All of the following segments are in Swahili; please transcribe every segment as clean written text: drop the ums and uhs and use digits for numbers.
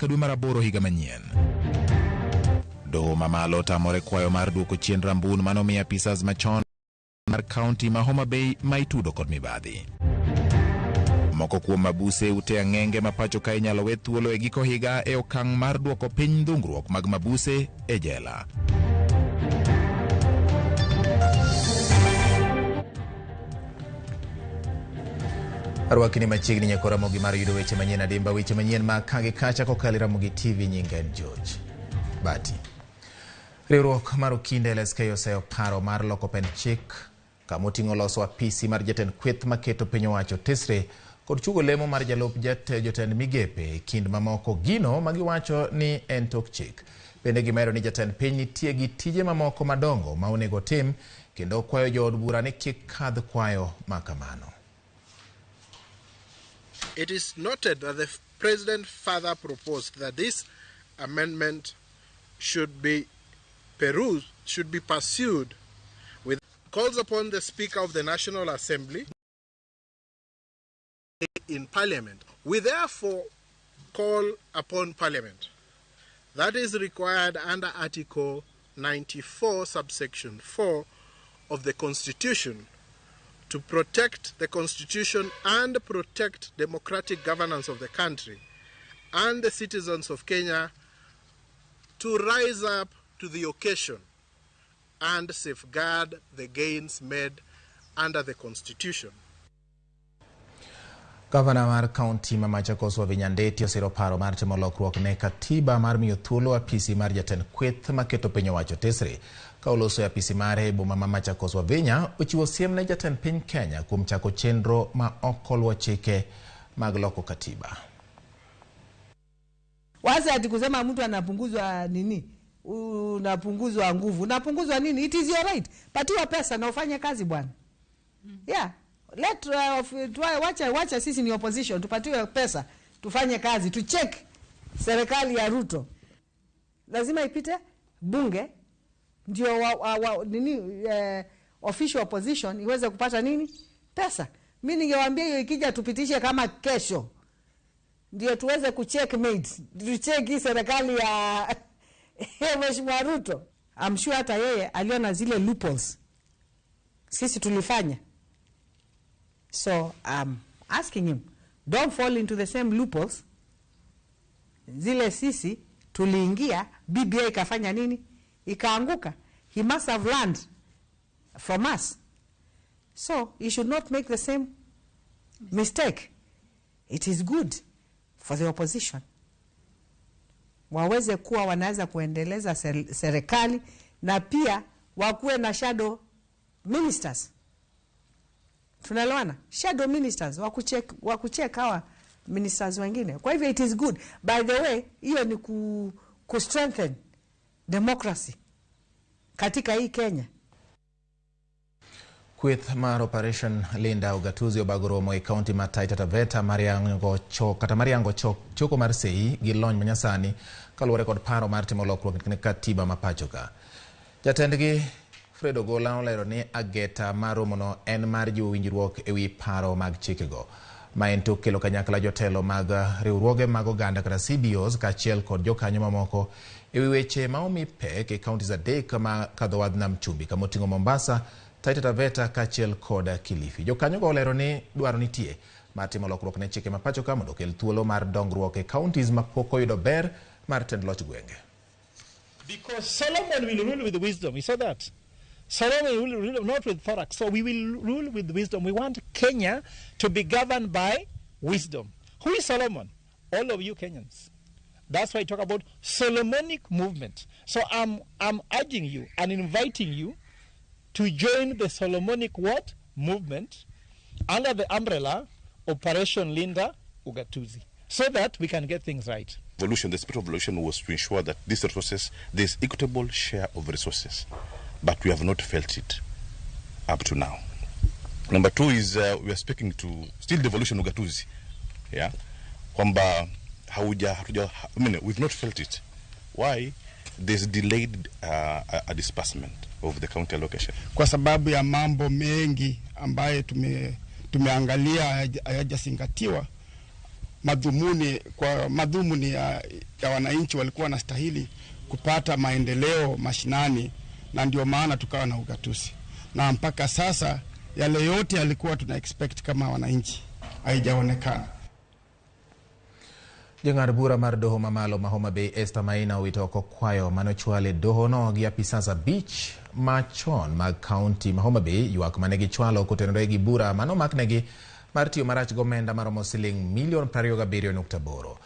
nyaka dwe mar 8 higa manyien. Doho mamalo tamore kwayo mar duoko chien rambun manomiyo apisas machon mar kaunti ma Homa Bay ma itudo kod mibadhi. Moko kuom mabuse ute ang'enge ma pacho ka inyalo we thuolo e giko higa e okang' mar duoko piny dhungruok mag mabuse e jela. Arwakini machiegni nyako Ramogi mar yudo weche manyien adimba. Weche manyien ma kange kacha kokali Ramogi TV. Nyinga en George Bati. Riwruok mar okinde LSK oseyo paro mar loko pen chik kamoting'o loso apisi mar jatend kweth maketo piny owacho tesre kod chugo lemo mar jalup jotend migepe kind mamoko gino magiwacho ni en tok chik. Bende gimero ni jatend piny nitie gi tije mamoko madongo ma onego tim kendo kwayo jood bura ni kik kadh kwayo makamano. It is noted that the President further proposed that this amendment should be pursued with calls upon the Speaker of the National Assembly in Parliament. We therefore call upon Parliament, that is required under Article 94 subsection 4 of the Constitution, to protect the Constitution and protect democratic governance of the country and the citizens of Kenya, to rise up to the occasion and safeguard the gains made under the Constitution. Governor mar County ma Machakos Wavinya Ndeti osiro paro mar timo lokruok ne katiba mar miyo thuolo apisi mar jatend kweth maketo piny owacho tesre. Ka oloso apisi mare boma ma Machakos Wavinya ochiwo siem ne jatend piny Kenya kuom chako chenro ma ok oluwo chike mag loko katiba. Waza ati kusema mtu anapunguzwa nini? Unapunguzwa nguvu. Unapunguzwa nini? It is your right. Patiwa pesa na ufanye kazi bwana. Yeah. Wacha sisi ni opposition, tupatiwe pesa, tufanye kazi, tucheck serikali ya Ruto. Lazima ipite bunge ndio official opposition iweze kupata nini? Pesa. Mimi ningewaambia hiyo ikija tupitishe kama kesho. Ndio tuweze kucheckmate, tucheck serikali ya Mheshimiwa Ruto. I'm sure hata yeye aliona zile loopholes sisi tulifanya. So I'm asking him, don't fall into the same loopholes. Zile sisi tuliingia, BBI ikafanya nini? Ikaanguka. He must have learned from us. So he should not make the same mistake. It is good for the opposition. Waweze kuwa wanaweza kuendeleza serikali na pia wakuwe na shadow ministers. Tunalewana? Shadow ministers, wakucheck hawa ministers wengine. Kwa hivyo it is good. By the way, hiyo ni ku-strengthen democracy katika hii Kenya. Kweth mar Operation Linda ugatuzi obagoromo e county ma Taita Taveta Mariango choko mar sei gi lony manyasani kaluwore kod paro mar timo lokruok ne katiba ma pachoka. Jatendgi Fredo Gola olero ni ageta maromono en mar jiwo winjruok ewi paro mag chikego. Ma en tok kelo kanyakla jotelo mag riwruoge mag oganda kata CBOs kaachiel kod jokanyo mamoko ewi weche ma omi pek e counties adek ma kadho wadh nam chumbi kamoting'o Mombasa, Taita Taveta kaachiel kod Kilifi. Jokanyo go olero ni dwaro nitie mar timo lokruok ne chike ma pachoka mondo okel thuolo mar dongruok e counties ma pok oyudo ber mar tend loch gwenge. Because Solomon will rule with wisdom. He said that. Solomon will rule not with thorax. So we will rule with wisdom. We want Kenya to be governed by wisdom. Who is Solomon? All of you Kenyans. That's why I talk about Solomonic movement. So I'm urging you and inviting you to join the Solomonic what? Movement under the umbrella Operation Linda Ugatuzi, so that we can get things right. Evolution, the spirit of evolution was to ensure that these resources, there's equitable share of resources, but we have not felt it up to now. Number two is we are speaking to still the evolution Ugatuzi, yeah, kwamba we've not felt it. Why? There's delayed a disbursement of the county allocation. Kwa sababu ya mambo mengi ambaye tumeangalia hayajazingatiwa, madhumuni ya wananchi walikuwa wanastahili kupata maendeleo mashinani, na ndio maana tukawa na ugatuzi. Na mpaka sasa yale yote yalikuwa tuna expect kama wananchi haijaonekana. Jang'ad bura mar doho mamalo ma Homa Bay Esther Maina owito oko kwayo manochwale doho no gi apisas abich machon mag kaunti ma Homa Bay ywak mane gichwalo kotenore gi bura manomaknegi mar tiyo marach gomenda maromo $27.8.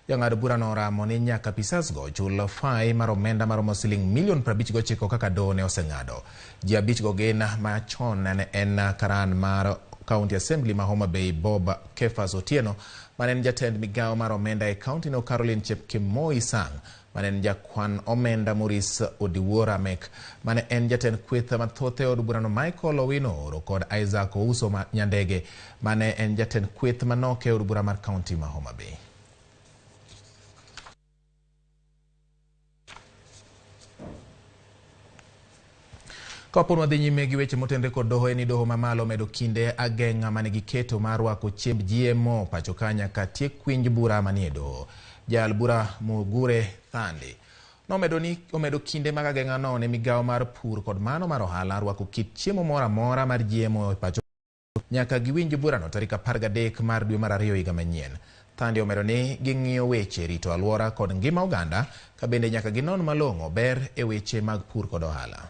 Jang'ad bura no ramo ni nyaka apisas go chul fai mar omenda maromo $59 kaka doho ne oseng'ado. Ji abich go gin machon ne en karan mar County Assembly ma Homa Bay Bob Kefas Otieno, manen jatend migao mar omenda e county no Caroline Chepkemoi Sang, manen jakwan omenda Maurice Odiwuora Mek, mane en jatend kweth mathoth od burano Michael Owino Oro kod Isaac Ouso Nyandege, mane en jatend kweth manok e od bura mar county ma Homa Bay. Kopon wadhi nyime gi weche motenre kod doho eni doho mamalo medo kinde ageng'a mane giketo mar rwako chiemb GMO pacho ka nyaka tiek winj bura manie doho. Jal bura Mugure Thandi omedo kinde mag ageng'a no ne migao mar pur kod mano mar ohala rwako kit chiemo moro amora mar GMO pacho nyaka giwinj bura no tarik 13 mar dwe mar 2 higa manyien. Thandi omedo ni ging'iyo weche rito alwora kod ngima oganda ka bende nyaka ginon malong'o ber e weche mag pur kod ohala.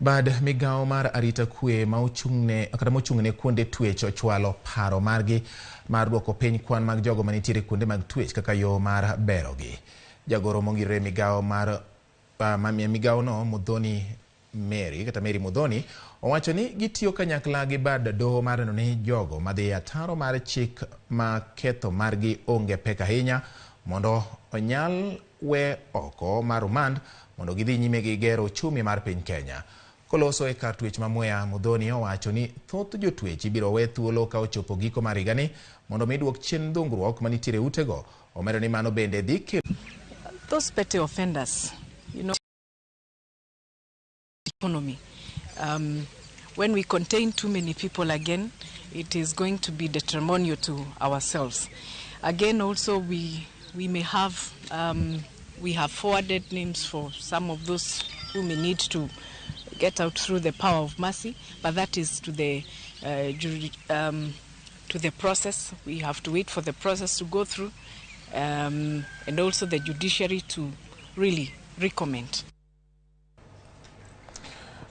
Bad migao mar arita kwe mochung'ne kuonde twech ochwalo paro margi mar duoko piny kwan mag jogo manitiere kuonde mag twech kaka yo mar berogi. Jagoro mongire migao mar migao no Mudhoni Mary Mudhoni owacho ni gitiyo kanyakla gi bad doho mar neno ni jogo madhi ataro mar chik ma ketho margi onge pek ahinya mondo onyal we oko mar rumand mondo gidhi nyime gi gero uchumi mar piny Kenya. Koloso e kar twech ma Mwea, Mudhoni owacho ni thoth jotwech ibiro we thuolo ka ochopo giko mar higani mondo miduok chien dhungruok manitiere utego. Omedo ni mano bende dhi kelo those petty offenders, economy. When we contain too many people again, it is going to be detrimental to ourselves. Again, also we may have we have forwarded names for some of those who may need to get out through the power of mercy, but that is to the process. We have to wait for the process to go through, and also the judiciary to really recommend.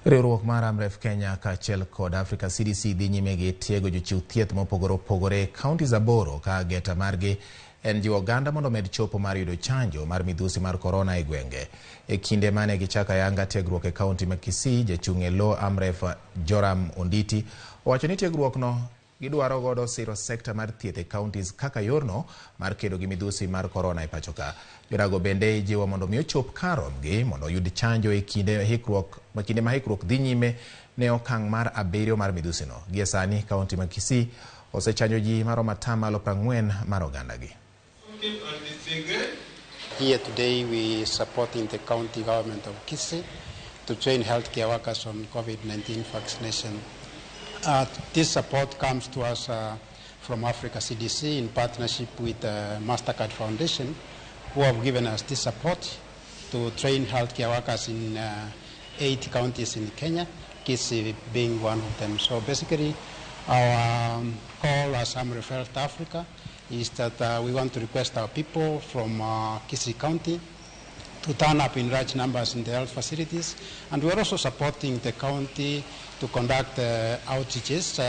Riwruok mar Amref Kenya kaachiel kod Africa CDC dhi nyime gi tiego jochiw thieth mopogore opogore kaunti aboro ka geta margi en jiwo oganda mondo med chopo mar yudo chanjo mar midhusi mar corona e gwenge. E kinde mane gichaka yanga tiegruok e kaunti ma Kisii, jachung' e lo Amref Joram Onditi owacho ni tiegruok no gidwaro godo siro sekta mar thieth e counties kaka yorno mar kedo gi midhusi mar corona e pacho ka. Jorago bende jiwo mondo mi ochop karomgi mondo yud chanjo e kinde ma hikruok dhi nyime ne okang' mar 7 mar midhusi no. Gie sani kaunti ma Kisii osechanjo ji maromo 40 mar oganda gi. Here today we supporting the county government of Kisii to train healthcare workers on COVID-19 vaccination. This support comes to us from Africa CDC in partnership with MasterCard Foundation, who have given us this support to train healthcare workers in 8 counties in Kenya, Kisii being one of them. So basically our call as Amref Health Africa is that we want to request our people from Kisii County to turn up in large numbers in the health facilities, and we're also supporting the county to conduct outreaches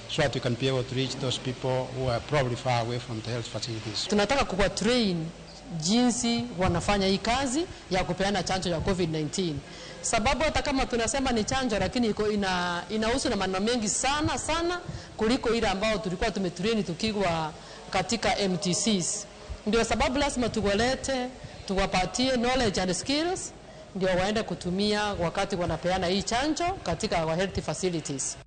so that we can be able to reach those people who are probably far away from the health facilities. Tunataka kuwa train jinsi wanafanya hii kazi ya kupeana chanjo ya COVID-19. Sababu hata kama tunasema ni chanjo, lakini inahusu na maneno mengi sana kuliko ile ambao tulikuwa tumetrain tukiwa katika MTCs. Ndio sababu lazima tuwapatie knowledge and skills ndio waende kutumia wakati wanapeana hii chanjo katika our health facilities.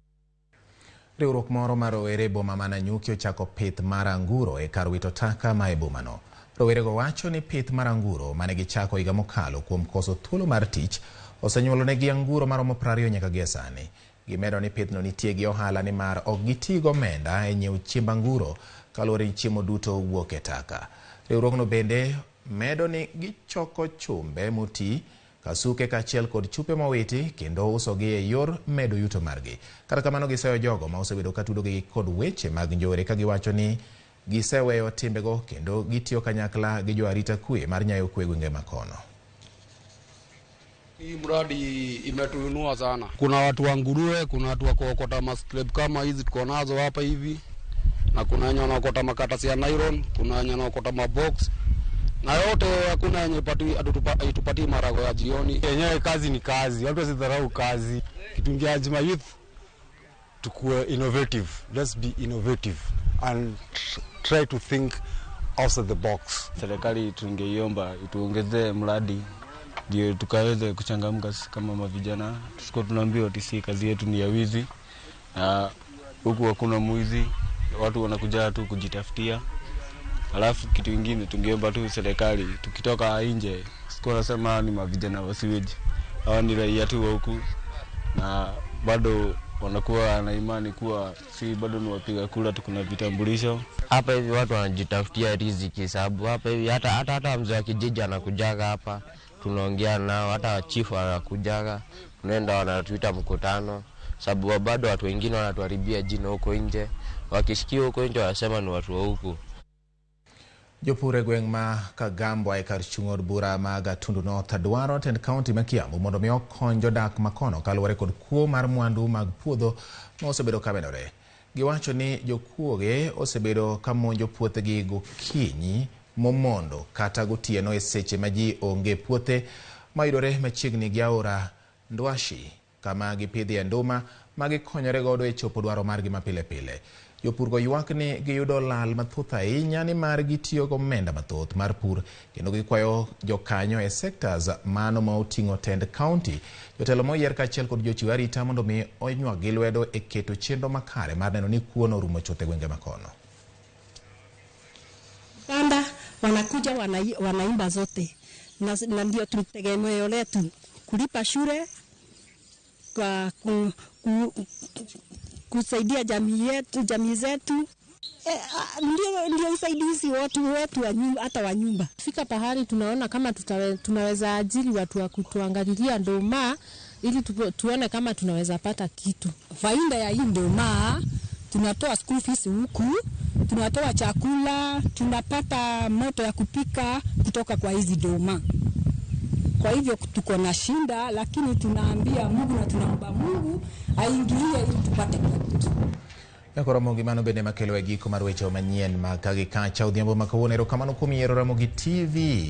Riwruok moro mar rowere boma ma Nanyuki ochako pith mar anguro e kar wito taka ma e bomano. Rowerego wacho ni pith mar anguro mane gichako higa mokalo kuom koso thuolo mar tich osenyuolonegi anguro maromo 20 nyaka gie sani. Gimedo ni pithno nitie gi ohala ni mar ok gitigo omenda e nyiewo chiemb anguro kaluwore ni chiemo duto wuok e taka. Riwruogno bende medo ni gichoko chumbe moti, kasuke kaachiel kod chupe mowiti kendo usogi e yor medo yuto margi. Kata kamano giseyo jogo ma osebedo katudogi kod weche mag njore ka giwacho ni giseweyo timbego kendo gitiyo kanyakla gi jo arita kwe mar nyayo kwe gwenge makono. Hii mradi imetuinua sana. Kuna watu wa nguruwe, kuna watu wa kuokota mascrap kama hizi tuko nazo hapa hivi. Na kuna wenye wanaokota makatasi ya nylon, kuna wenye wanaokota mabox. Na yote hakuna yenye itupatie marago ya jioni. Yenyewe kazi ni kazi, watu wasidharau kazi. Kitungiaji ma youth tukue innovative. Let's be innovative and try to think outside the box. Serikali tungeiomba ituongezee mradi ndio tukaweze kuchangamka kama mavijana. Tusiko tunaambiwa tisi kazi yetu ni ya wizi. Huku hakuna mwizi, watu wanakuja tu kujitafutia. Alafu kitu kingine tungeomba tu serikali tukitoka nje, siko nasema ni mavijana wasiweje. Hao ni raia tu wa huku na bado wanakuwa na imani kuwa si bado ni wapiga kura, tukuna vitambulisho. Hapa hivi watu wanajitafutia riziki sababu hapa hivi hata mzee wa kijiji anakujaga hapa, tunaongea nao, hata chifu anakujaga, tunaenda wanatuita mkutano sababu bado watu wengine wanatuharibia jina huko nje. Wakishikiwa huko nje wanasema ni watu wa huku. Jopur gweng ma Kagambo e kar chung od bura mag Tundu North dwaro tend kaunti ma Kiambu mondo mi okony jodak makono kaluwore kod kuo mar mwandu mag puodho ma osebedo ka medore. Giwacho ni jokuoge osebedo ka monjo puothegi gokinyi momondo kata gotieno e seche ma ji onge puothe mayudore machiegni gi aora Ndwashi kama gipidhie nduma ma gikonyore godo e chopo dwaro margi mapile pile. Jopurgo ywak ni giyudo lal mathoth ahinya ni mar gitiyo gi omenda mathoth mar pur kendo gikwayo jokanyo e sectors mano ma oting'o tend kaunti, jotelo moyier kaachiel kod jochiw arita mondo mi onywag gi lwedo e keto chenro makare mar neno ni kuono orumo chuth e gwenge makono. Panda wanakuja wanaimba zote na ndio tutegemeo letu kulipa shule kwa kusaidia jamii zetu. Ndio usaidizi watu wetu hata wa nyumba. Fika pahali tunaona kama tunaweza ajiri watu wa kutuangalilia ndoma ili tuone kama tunaweza pata kitu. Faida ya hii ndoma, tunatoa school fees huku, tunatoa chakula, tunapata moto ya kupika kutoka kwa hizi ndoma. Kwa hivyo tuko na shinda, lakini tunaambia Mungu na tunaomba Mungu aingilie ili tupate kitu. Ramogi mano bende makelo e giko mar weche manyien ma kagi kacha odhiambo ma kawuono. Erokamano kuom yiero Ramogi TV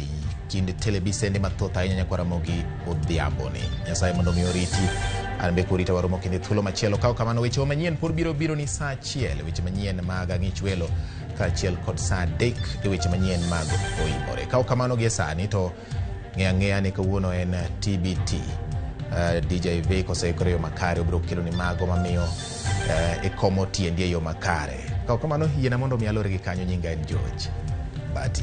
kinde telebisende mathoth ahinya kwa Ramogi odhiambo ni. Nyasaye mondo mi oriti, an be kurita waromo kinde thuolo machielo. Kaw kamano weche manyien pod biro ni saa 1, weche manyien mag ang'ich welo kaachiel kod saa 3 e weche manyien mag oimore. Kaw kamano gi sani to ng'eya ni kawuono en TBT. DJ V koseikore yo makare obiro kelo ni mago mamiyo e komo tiendi yo makare. Kaw kamano yiena mondo mi alore gi kanyo, nyinga en George Bati.